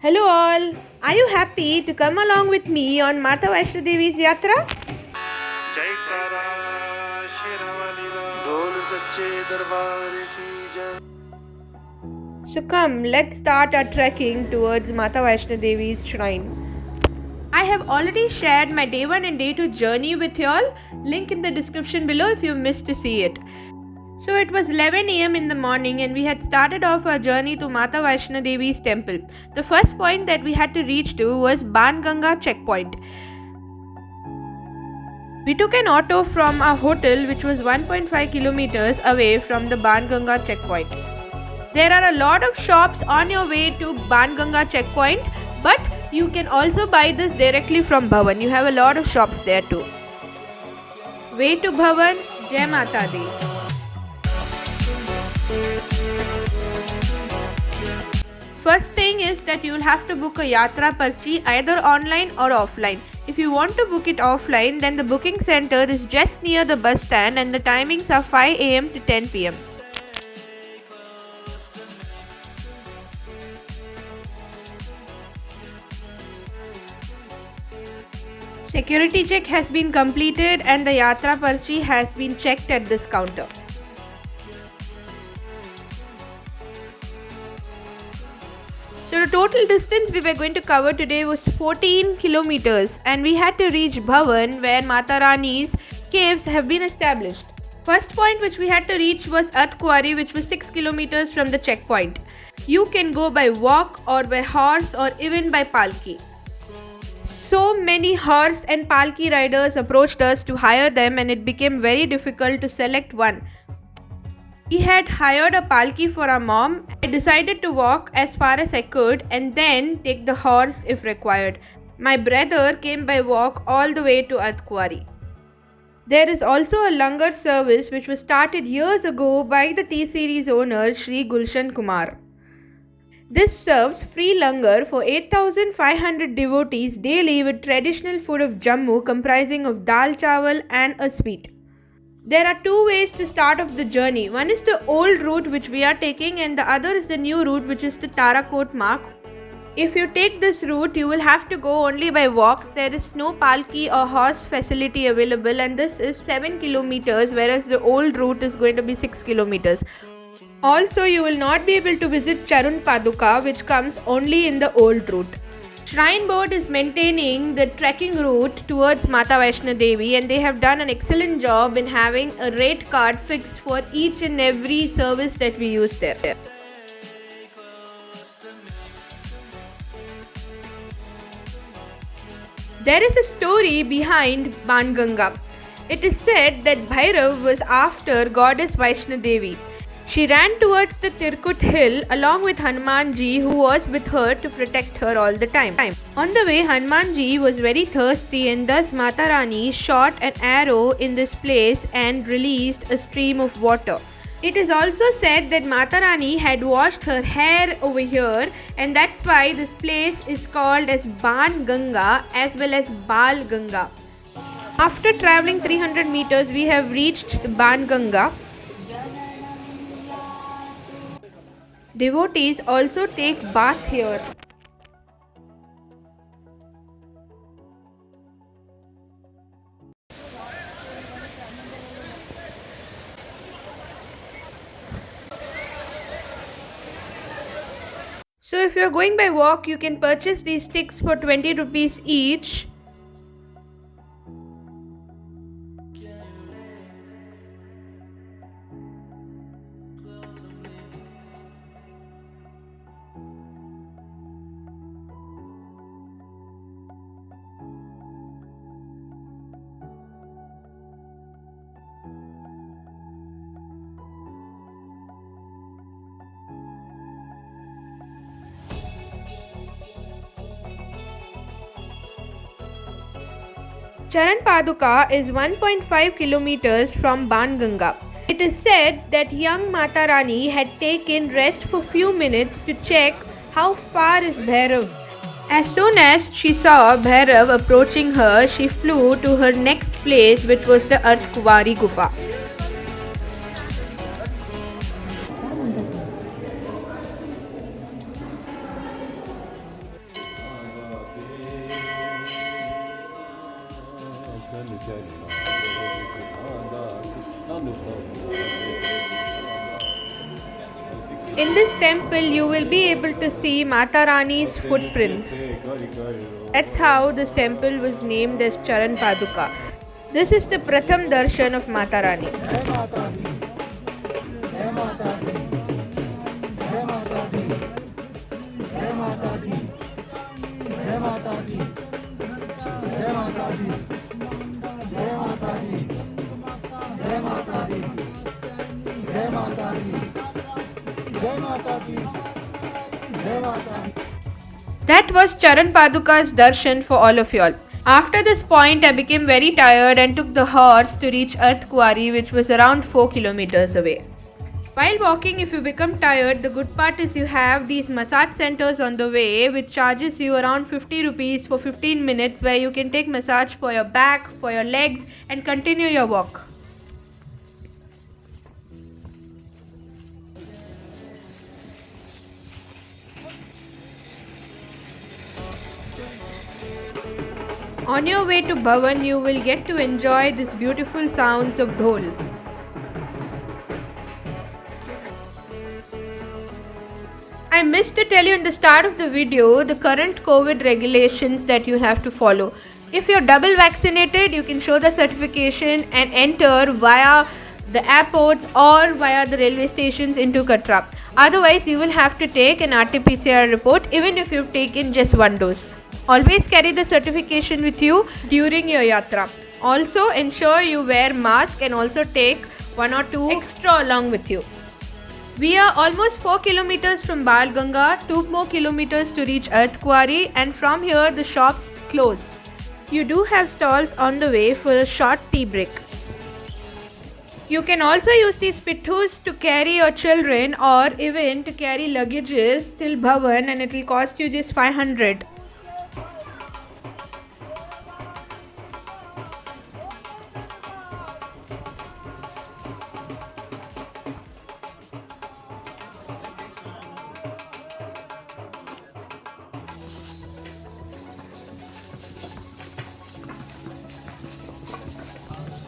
Hello all, are you happy to come along with me on Mata Vaishno Devi's yatra? जयकारा शेरावाली दा ढोल सच्चे दरबार की जय. So come, let's start our trekking towards Mata Vaishno Devi's shrine. I have already shared my day 1 and day 2 journey with y'all, link in the description below if you missed to see it. So it was 11 am in the morning and we had started off our journey to Mata Vaishno Devi's temple. The first point that we had to reach to was Banganga Checkpoint. We took an auto from our hotel which was 1.5 kilometers away from the Banganga Checkpoint. There are a lot of shops on your way to Banganga Checkpoint, but you can also buy this directly from Bhavan. You have a lot of shops there too. Way to Bhavan, Jai Mata Di. First thing is that you will have to book a yatra parchi either online or offline. If you want to book it offline, then the booking center is just near the bus stand and the timings are 5 am to 10 pm. Security check has been completed and the yatra parchi has been checked at this counter. So the total distance we were going to cover today was 14 kilometers and we had to reach Bhavan where Mata Rani's caves have been established. First point which we had to reach was Athquari, which was 6 kilometers from the checkpoint. You can go by walk or by horse or even by palki. So many horse and palki riders approached us to hire them and it became very difficult to select one. We had hired a palki for our mom. I decided to walk as far as I could and then take the horse if required. My brother came by walk all the way to Athquari. There is also a langar service which was started years ago by the T-Series owner Sri Gulshan Kumar. This serves free langar for 8,500 devotees daily with traditional food of Jammu comprising of dal chawal and a sweet. There are two ways to start off the journey. One is the old route which we are taking and the other is the new route which is the Tarakot Mark. If you take this route, you will have to go only by walk. There is no palki or horse facility available and this is 7 kilometers whereas the old route is going to be 6 kilometers. Also, you will not be able to visit Charan Paduka which comes only in the old route. Shrine Board is maintaining the trekking route towards Mata Vaishno Devi and they have done an excellent job in having a rate card fixed for each and every service that we use there. There is a story behind Banganga. It is said that Bhairav was after goddess Vaishno Devi. She ran towards the Tirkut hill along with Hanumanji who was with her to protect her all the time. On the way, Hanumanji was very thirsty and thus Mata Rani shot an arrow in this place and released a stream of water. It is also said that Mata Rani had washed her hair over here and that's why this place is called as Ban Ganga as well as Bal Ganga. After travelling 300 meters, we have reached the Ban Ganga. Devotees also take bath here. So if you are going by walk, you can purchase these sticks for 20 rupees each. Charan Paduka is 1.5 kilometers from Banganga. It is said that young Mata Rani had taken rest for few minutes to check how far is Bhairav. As soon as she saw Bhairav approaching her, she flew to her next place which was the Aradkuwari Gufa. In this temple, you will be able to see Mata Rani's footprints. That's how this temple was named as Charan Paduka. This is the Pratham darshan of Mata Rani. That was Charan Paduka's darshan for all of y'all. After this point, I became very tired and took the horse to reach Athquari, which was around 4 kilometers away. While walking, if you become tired, the good part is you have these massage centers on the way, which charges you around 50 rupees for 15 minutes, where you can take massage for your back, for your legs, and continue your walk. On your way to Bhavan, you will get to enjoy these beautiful sounds of dhol. I missed to tell you in the start of the video the current COVID regulations that you have to follow. If you're double vaccinated, you can show the certification and enter via the airport or via the railway stations into Katra. Otherwise, you will have to take an RT-PCR report even if you've taken just one dose. Always carry the certification with you during your yatra. Also, ensure you wear mask and also take 1 or 2 extra along with you. We are almost 4 kilometers from Banganga, 2 more kilometers to reach Aradkuwari, and from here the shops close. You do have stalls on the way for a short tea break. You can also use these pittus to carry your children or even to carry luggages till Bhavan, and it will cost you just 500.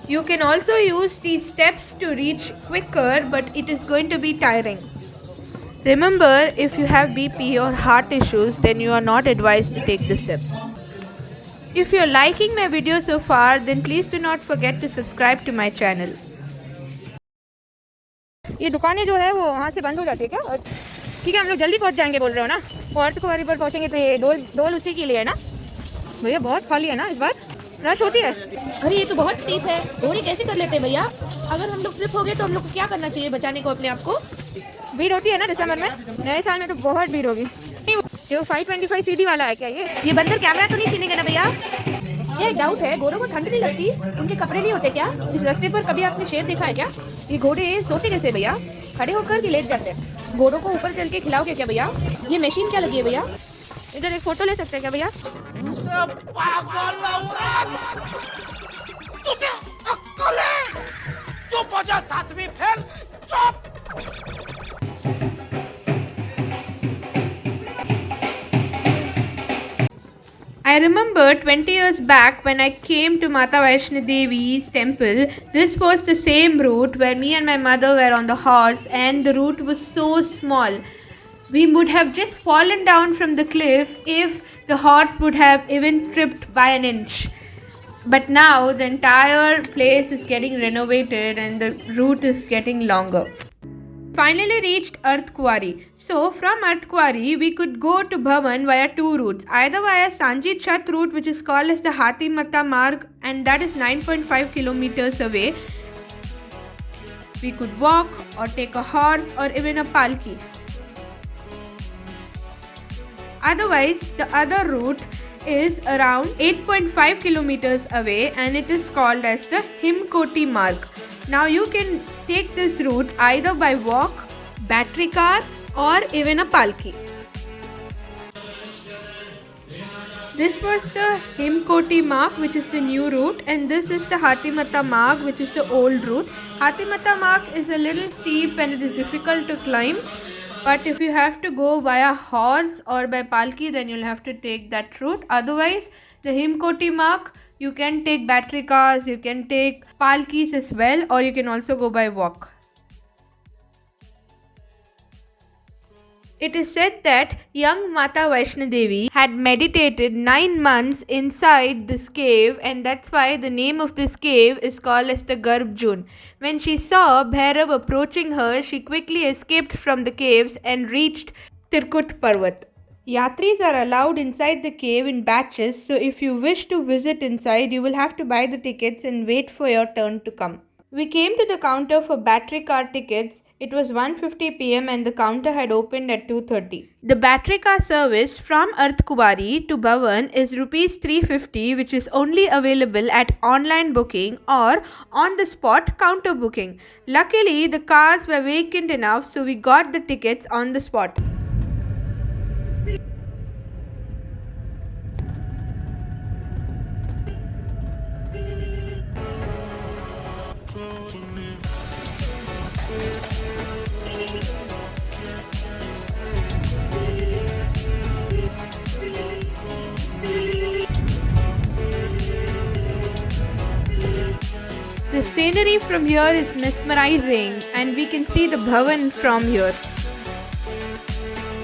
You can also use these steps to reach quicker, but it is going to be tiring. Remember, if you have BP or heart issues, then you are not advised to take the steps. If you're liking my video so far, then please do not forget to subscribe to my channel. ये दुकानें जो है वो वहाँ से बंद हो जाती है क्या? ठीक है, हम लोग जल्दी पहुँच जाएंगे बोल रहे हो ना? और अर्थकुवारी पर पहुँचेंगे तो ये डोल उसी के लिए है ना? भैया बहुत खाली है ना इस बार? रश होती है? अरे ये तो बहुत स्टीप है, घोड़ी कैसे कर लेते हैं भैया? अगर हम लोग ट्रिप हो गए तो हम लोग को क्या करना चाहिए बचाने को अपने आप को? भीड़ होती है ना दिसंबर में? नए साल में तो बहुत भीड़ होगी। ये 525 सीडी वाला है क्या ये बंदर कैमरा तो नहीं छीनेगा ना भैया? ये एक डाउट है, घोड़ों को ठंड नहीं लगती? उनके कपड़े नहीं होते क्या? इस रास्ते पर कभी आपने शेर देखा है क्या? ये घोड़े सोते कैसे भैया? खड़े होकर के लेट जाते हैं। घोड़ों को ऊपर चल के खिलाओगे क्या भैया? ये मशीन क्या लगी है भैया? इधर एक फोटो ले सकते हैं क्या भैया? तुझे अक्कल है? चुप हो जा सातवीं फेल, चुप। I remember 20 years back when I came to Mata Vaishno Devi's temple, this was the same route where me and my mother were on the horse, and the route was so small. We would have just fallen down from the cliff if the horse would have even tripped by an inch. But now the entire place is getting renovated and the route is getting longer. Finally reached Aradkuwari. So from Athquari we could go to Bhavan via 2 routes. Either via Sanchi Chat route, which is called as the Hathi Mata Marg, and that is 9.5 kilometers away. We could walk or take a horse or even a palki. Otherwise, the other route is around 8.5 kilometers away and it is called as the Himkoti Marg. Now you can take this route either by walk, battery car or even a palki. This was the Himkoti Marg, which is the new route, and this is the Hathimata Marg, which is the old route. Hathimata Marg is a little steep and it is difficult to climb, but if you have to go via horse or by palki, then you'll have to take that route. Otherwise, the Himkoti Marg, you can take battery cars, you can take palkis as well, or you can also go by walk. It is said that young Mata Vaishno Devi had meditated 9 months inside this cave, and that's why the name of this cave is called as the Garbjun. When she saw Bhairav approaching her, she quickly escaped from the caves and reached Tirkut Parvat. Yatris are allowed inside the cave in batches, so if you wish to visit inside, you will have to buy the tickets and wait for your turn to come. We came to the counter for battery car tickets. It was 1:50 p.m. and the counter had opened at 2:30. The battery car service from Aradkuwari to Bhavan is rupees 350, which is only available at online booking or on the spot counter booking. Luckily, the cars were vacant enough, so we got the tickets on the spot. The scenery from here is mesmerizing and we can see the Bhavan from here.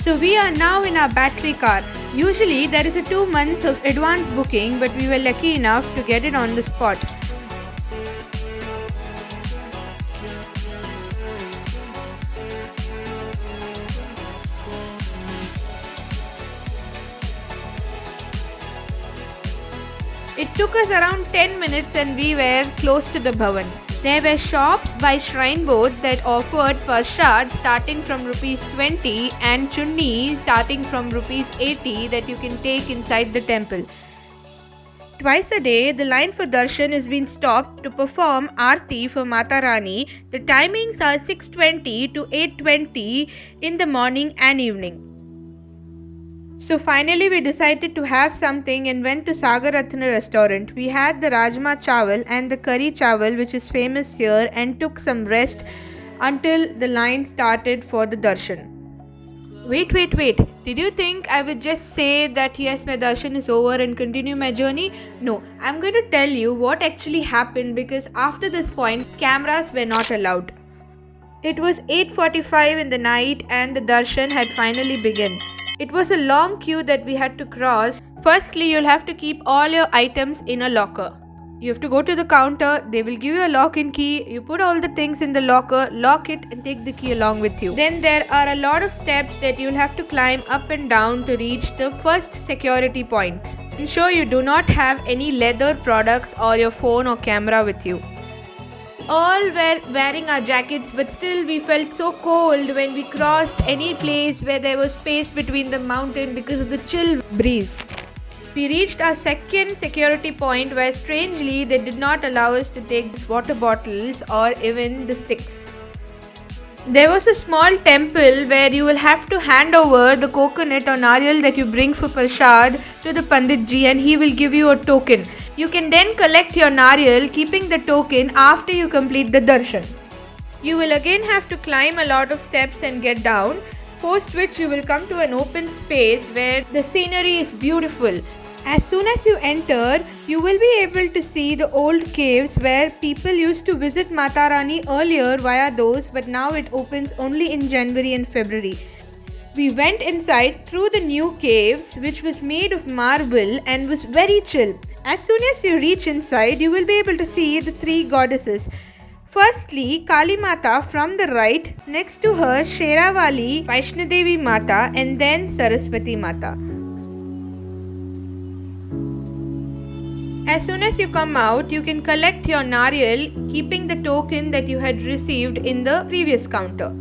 So we are now in our battery car. Usually there is a 2 months of advance booking, but we were lucky enough to get it on the spot. It took us around 10 minutes and we were close to the Bhavan. There were shops by shrine boards that offered prasad starting from rupees 20 and chunni starting from rupees 80 that you can take inside the temple. Twice a day, the line for darshan is being stopped to perform arti for Mata Rani. The timings are 6:20 to 8:20 in the morning and evening. So finally we decided to have something and went to Sagar Ratna restaurant. We had the Rajma Chawal and the Curry Chawal, which is famous here, and took some rest until the line started for the darshan. Wait. Did you think I would just say that yes, my darshan is over and continue my journey? No, I'm going to tell you what actually happened, because after this point, cameras were not allowed. It was 8:45 in the night and the darshan had finally begun. It was a long queue that we had to cross. Firstly, you'll have to keep all your items in a locker. You have to go to the counter, they will give you a lock and key, you put all the things in the locker, lock it and take the key along with you. Then there are a lot of steps that you'll have to climb up and down to reach the first security point. Ensure you do not have any leather products or your phone or camera with you. All were wearing our jackets, but still we felt so cold when we crossed any place where there was space between the mountain because of the chill breeze. We reached our second security point where strangely they did not allow us to take water bottles or even the sticks. There was a small temple where you will have to hand over the coconut or nariyal that you bring for prasad to the Panditji and he will give you a token. You can then collect your nariyal, keeping the token after you complete the darshan. You will again have to climb a lot of steps and get down, post which you will come to an open space where the scenery is beautiful. As soon as you enter, you will be able to see the old caves where people used to visit Mata Rani earlier via those, but now it opens only in January and February. We went inside through the new caves, which was made of marble and was very chill. As soon as you reach inside, you will be able to see the 3 goddesses. Firstly, Kali Mata from the right, next to her Sheravali, Vaishno Devi Mata, and then Saraswati Mata. As soon as you come out, you can collect your nariyal, keeping the token that you had received in the previous counter.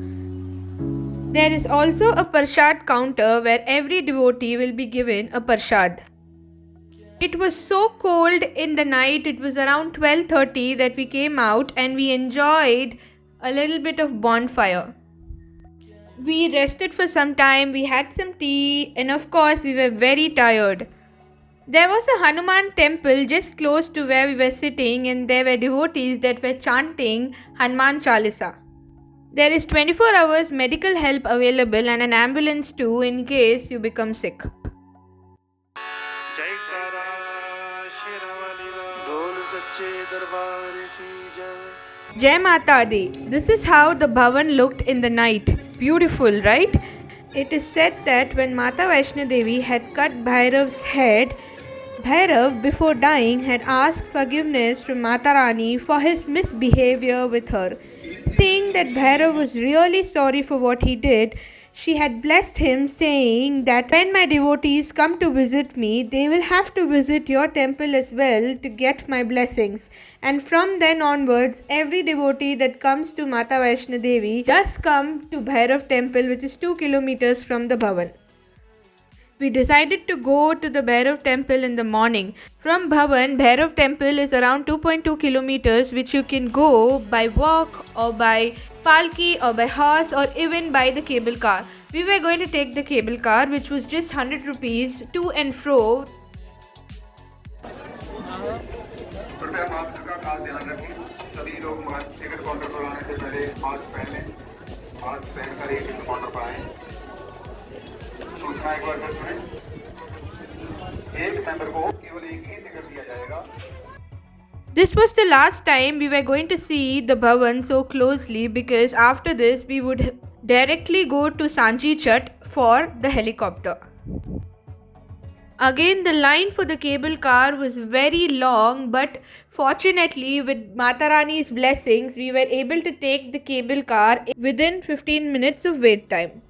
There is also a prasad counter where every devotee will be given a prasad. It was so cold in the night, it was around 12:30 that we came out and we enjoyed a little bit of bonfire. We rested for some time, we had some tea, and of course we were very tired. There was a Hanuman temple just close to where we were sitting and there were devotees that were chanting Hanuman Chalisa. There is 24 hours medical help available and an ambulance too in case you become sick. Jai Mata Di. This is how the Bhavan looked in the night. Beautiful, right? It is said that when Mata Vaishno Devi had cut Bhairav's head, Bhairav, before dying, had asked forgiveness from Mata Rani for his misbehavior with her. Saying that Bhairav was really sorry for what he did, she had blessed him, saying that when my devotees come to visit me, they will have to visit your temple as well to get my blessings. And from then onwards, every devotee that comes to Mata Vaishno Devi does come to Bhairav Temple, which is 2 kilometers from the Bhavan. We decided to go to the Bhairav Temple in the morning. From Bhavan, Bhairav Temple is around 2.2 kilometers, which you can go by walk or by palki or by horse or even by the cable car. We were going to take the cable car, which was just 100 rupees to and fro. कृपया mask का खास ध्यान रखें। सभी लोग ticket counter पर आने से पहले मास्क पहन लें। मास्क पहनकर ही टिकट काउंटर पर आएं। सूचना एक बार फिर सुनें। एक मेंबर को केवल एक ही टिकट दिया जाएगा। This was the last time we were going to see the Bhavan so closely, because after this we would directly go to Sanchi Chat for the helicopter. Again, the line for the cable car was very long, but fortunately with Mata Rani's blessings, we were able to take the cable car within 15 minutes of wait time.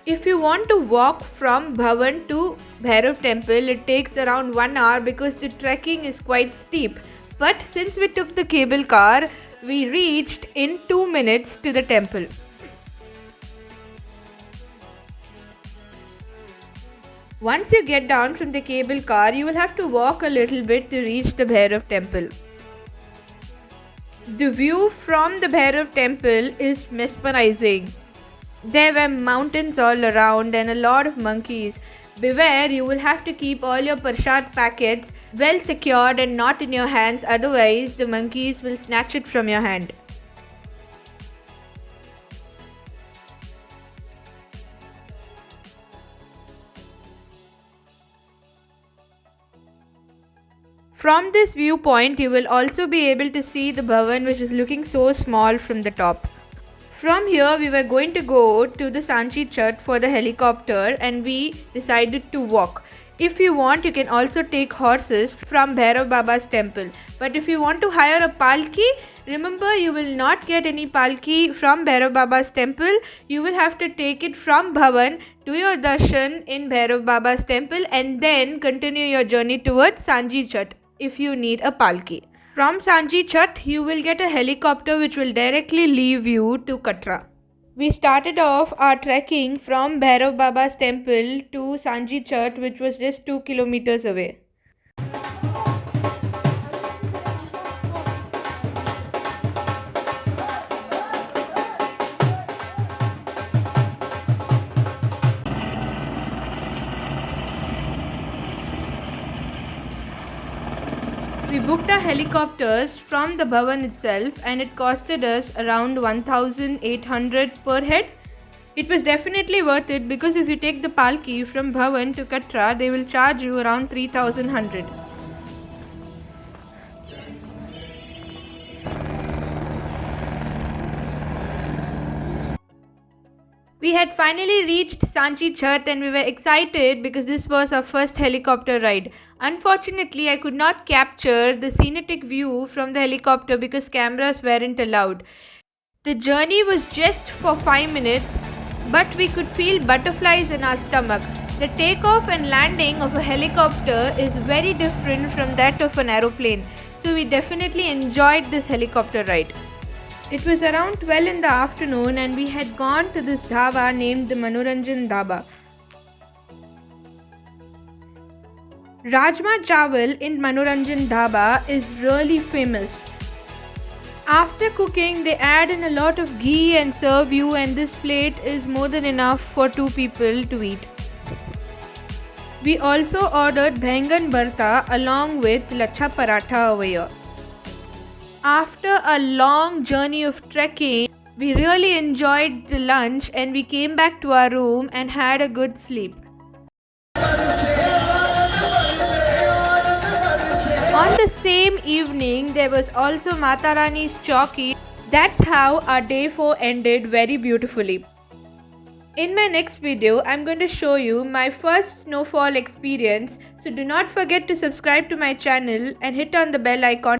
If you want to walk from Bhavan to Bhairav Temple, it takes around 1 hour because the trekking is quite steep. But since we took the cable car, we reached in 2 minutes to the temple. Once you get down from the cable car, you will have to walk a little bit to reach the Bhairav Temple. The view from the Bhairav Temple is mesmerizing. There were mountains all around and a lot of monkeys. Beware, you will have to keep all your prasad packets well secured and not in your hands, otherwise the monkeys will snatch it from your hand. From this viewpoint, you will also be able to see the Bhavan, which is looking so small from the top. From here, we were going to go to the Sanchi Chat for the helicopter, and we decided to walk. If you want, you can also take horses from Bharav Baba's temple. But if you want to hire a palki, remember you will not get any palki from Bharav Baba's temple. You will have to take it from Bhavan, do your darshan in Bharav Baba's temple, and then continue your journey towards Sanchi Chat if you need a palki. From Sanchi Chat, you will get a helicopter which will directly leave you to Katra. We started off our trekking from Bharav Baba's temple to Sanchi Chat, which was just 2 kilometers away. We booked our helicopters from the Bhavan itself, and it costed us around 1,800 per head. It was definitely worth it because if you take the palki from Bhavan to Katra, they will charge you around 3,100. We had finally reached Sanchi Chat and we were excited because this was our first helicopter ride. Unfortunately, I could not capture the scenic view from the helicopter because cameras weren't allowed. The journey was just for 5 minutes, but we could feel butterflies in our stomach. The takeoff and landing of a helicopter is very different from that of an aeroplane, so we definitely enjoyed this helicopter ride. It was around 12 in the afternoon and we had gone to this dhaba named the Manoranjan Dhaba. Rajma Chawal in Manoranjan Dhaba is really famous. After cooking, they add in a lot of ghee and serve you, and this plate is more than enough for 2 people to eat. We also ordered Bhengan Barta along with Lacha Paratha over here. After a long journey of trekking, we really enjoyed the lunch and we came back to our room and had a good sleep. On the same evening, there was also Mata Rani's Chowki. That's how our day 4 ended very beautifully. In my next video, I'm going to show you my first snowfall experience. So do not forget to subscribe to my channel and hit on the bell icon.